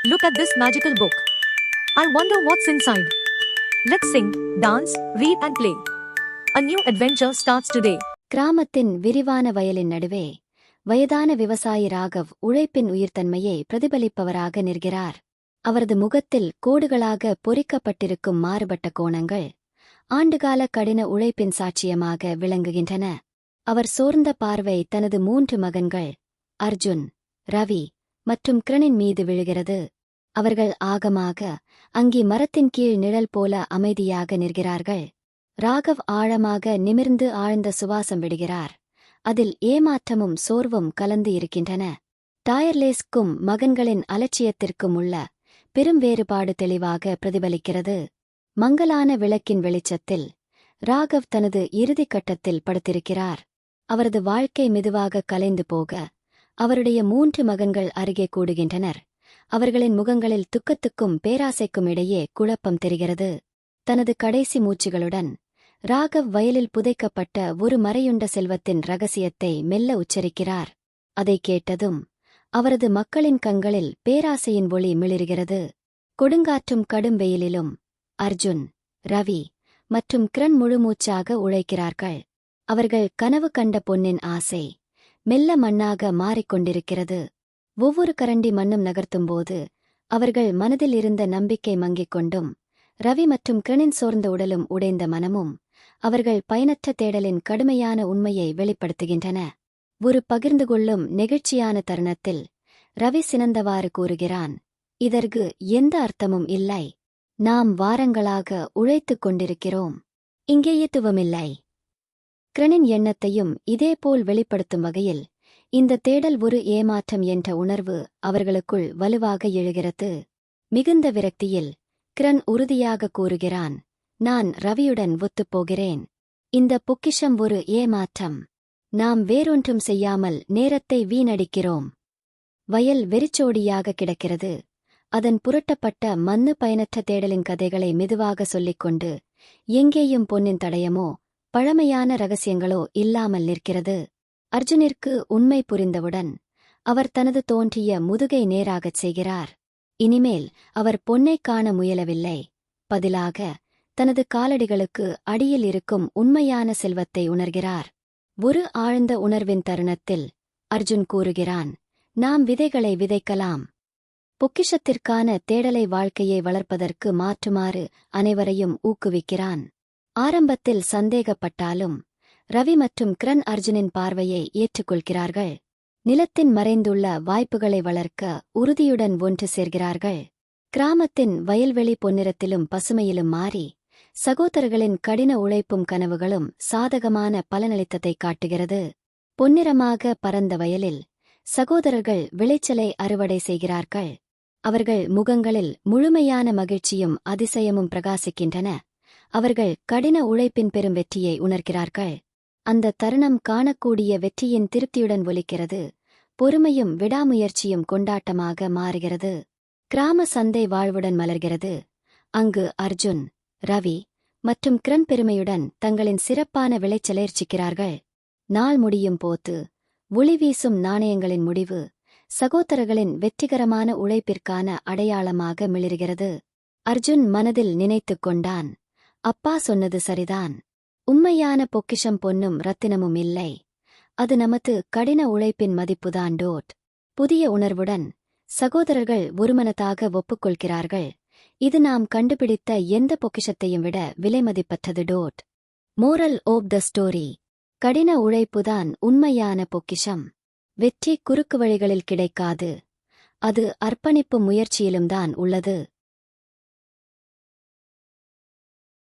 Look at this magical book. I wonder what's inside. Let's sing, dance, read and play. A new adventure starts today. கிராமத்தின் விரிவான violin நடுவே வயதான விவசாயி ராகவ் உழைப்பின் உயிர்த்தன்மையை பிரதிபலிப்பவராக நிற்கிறார். அவரது முகத்தில் கோடுகளாக பொறிக்கப்பட்டிருக்கும் மாறுபட்ட கோணங்கள் ஆண்டுகால கடின உழைப்பின் சாட்சியமாக விளங்குகின்றன. அவர் சோர்ந்த பார்வை தனது 3 மகன்கள் அர்ஜுன், ரவி மற்றும் கிரணின் மீது விழுகிறது. அவர்கள் ஆகமாக அங்கே மரத்தின் கீழ் நிழல் போல அமைதியாக நிற்கிறார்கள். ராகவ் ஆழமாக நிமிர்ந்து ஆழ்ந்த சுவாசம் விடுகிறார். அதில் ஏமாற்றமும் சோர்வும் கலந்து இருக்கின்றன. டயர்லேஸ்க்கும் மகன்களின் அலட்சியத்திற்கும் உள்ள பெரும் வேறுபாடு தெளிவாக பிரதிபலிக்கிறது. மங்கலான விளக்கின் வெளிச்சத்தில் ராகவ் தனது இறுதிக் கட்டத்தில் படுத்திருக்கிறார். அவரது வாழ்க்கை மெதுவாக கலைந்து போக அவருடைய 3 மகன்கள் அருகே கூடுகின்றனர். அவர்களின் முகங்களில் துக்கத்துக்கும் பேராசைக்கும் இடையே குழப்பம் தெரிகிறது. தனது கடைசி மூச்சுகளுடன் ராகவ் வயலில் புதைக்கப்பட்ட ஒரு மறையுண்ட செல்வத்தின் ரகசியத்தை மெல்ல உச்சரிக்கிறார். அதை கேட்டதும் அவரது மக்களின் கண்களில் பேராசையின் ஒளி மிளிர்கிறது. கொடுங்காற்றும் கடும் வெயிலிலும் அர்ஜுன், ரவி மற்றும் கிரண் முழுமூச்சாக உழைக்கிறார்கள். அவர்கள் கனவு கண்ட பொன்னின் ஆசை மெல்ல மண்ணாக மாறிக்கொண்டிருக்கிறது. ஒவ்வொரு கரண்டி மண்ணும் நகர்த்தும்போது அவர்கள் மனதில் இருந்த நம்பிக்கை மங்கிக் கொண்டும் ரவி மற்றும் கிரணின் சோர்ந்த உடலும் உடைந்த மனமும் அவர்கள் பயனற்ற தேடலின் கடுமையான உண்மையை வெளிப்படுத்துகின்றன. ஒரு பகிர்ந்து கொள்ளும் நெகிழ்ச்சியான தருணத்தில் ரவி சினந்தவாறு கூறுகிறான், இதற்கு எந்த அர்த்தமும் இல்லை. நாம் வாரங்களாக உழைத்துக் கொண்டிருக்கிறோம். இங்கே ஏத்துவமில்லை. கிரணின் எண்ணத்தையும் இதேபோல் வெளிப்படுத்தும் வகையில் இந்த தேடல் ஒரு ஏமாற்றம் என்ற உணர்வு அவர்களுக்குள் வலுவாக எழுகிறது. மிகுந்த விரக்தியில் கிரண் உறுதியாக கூறுகிறான், நான் ரவியுடன் ஒத்துப்போகிறேன். இந்த பொக்கிஷம் ஒரு ஏமாற்றம். நாம் வேறொன்றும் செய்யாமல் நேரத்தை வீணடிக்கிறோம். வயல் வெறிச்சோடியாக கிடக்கிறது. அதன் புரட்டப்பட்ட மண்ணு பயனற்ற தேடலின் கதைகளை மெதுவாக சொல்லிக்கொண்டு எங்கேயும் பொன்னின் தடயமோ பழமையான ரகசியங்களோ இல்லாமல் நிற்கிறது. அர்ஜுனிற்கு உண்மை புரிந்தவுடன் அவர் தனது தோன்றிய முதுகை நேராகச் செய்கிறார். இனிமேல் அவர் பொன்னைக் காண முயலவில்லை. பதிலாக தனது காலடிகளுக்கு அடியில் இருக்கும் உண்மையான செல்வத்தை உணர்கிறார். ஒரு ஆழ்ந்த உணர்வின் தருணத்தில் அர்ஜுன் கூறுகிறான், நாம் விதைகளை விதைக்கலாம். பொக்கிஷத்திற்கான தேடலை வாழ்க்கையை வளர்ப்பதற்கு மாற்றுமாறு அனைவரையும் ஊக்குவிக்கிறான். ஆரம்பத்தில் சந்தேகப்பட்டாலும் ரவி மற்றும் கிரண் அர்ஜுனின் பார்வையை ஏற்றுக்கொள்கிறார்கள். நிலத்தின் மறைந்துள்ள வாய்ப்புகளை வளர்க்க உறுதியுடன் ஒன்று சேர்கிறார்கள். கிராமத்தின் வயல்வெளி பொன்னிறத்திலும் பசுமையிலும் மாறி சகோதரர்களின் கடின உழைப்பும் கனவுகளும் சாதகமான பலனளித்ததைக் காட்டுகிறது. பொன்னிறமாக பரந்த வயலில் சகோதரர்கள் விளைச்சலை அறுவடை செய்கிறார்கள். அவர்கள் முகங்களில் முழுமையான மகிழ்ச்சியும் அதிசயமும் பிரகாசிக்கின்றன. அவர்கள் கடின உழைப்பின் பெரும் வெற்றியை உணர்கிறார்கள். அந்த தருணம் காணக்கூடிய வெற்றியின் திருப்தியுடன் ஒலிக்கிறது. பொறுமையும் விடாமுயற்சியும் கொண்டாட்டமாக மாறுகிறது. கிராம சந்தை வாழ்வுடன் மலர்கிறது. அங்கு அர்ஜுன், ரவி மற்றும் கிரண் பெருமையுடன் தங்களின் சிறப்பான விளைச்சலேர்ச்சிக்கிறார்கள். நாள் முடியும் போது ஒளிவீசும் நாணயங்களின் முடிவு சகோதரர்களின் வெற்றிகரமான உழைப்பிற்கான அடையாளமாக மிளிர்கிறது. அர்ஜுன் மனதில் நினைத்துக் கொண்டான், அப்பா சொன்னது சரிதான். உண்மையான பொக்கிஷம் பொன்னும் ரத்தினமும் இல்லை. அது நமது கடின உழைப்பின் மதிப்புதான். புதிய உணர்வுடன் சகோதரர்கள் ஒருமனதாக ஒப்புக்கொள்கிறார்கள். இது நாம் கண்டுபிடித்த எந்த பொக்கிஷத்தையும் விட விலைமதிப்பற்றது. மோரல் ஆஃப் த ஸ்டோரி: கடின உழைப்புதான் உண்மையான பொக்கிஷம். வெற்றி குறுக்கு வழிகளில் கிடைக்காது. அது அர்ப்பணிப்பு முயற்சியிலும்தான் உள்ளது.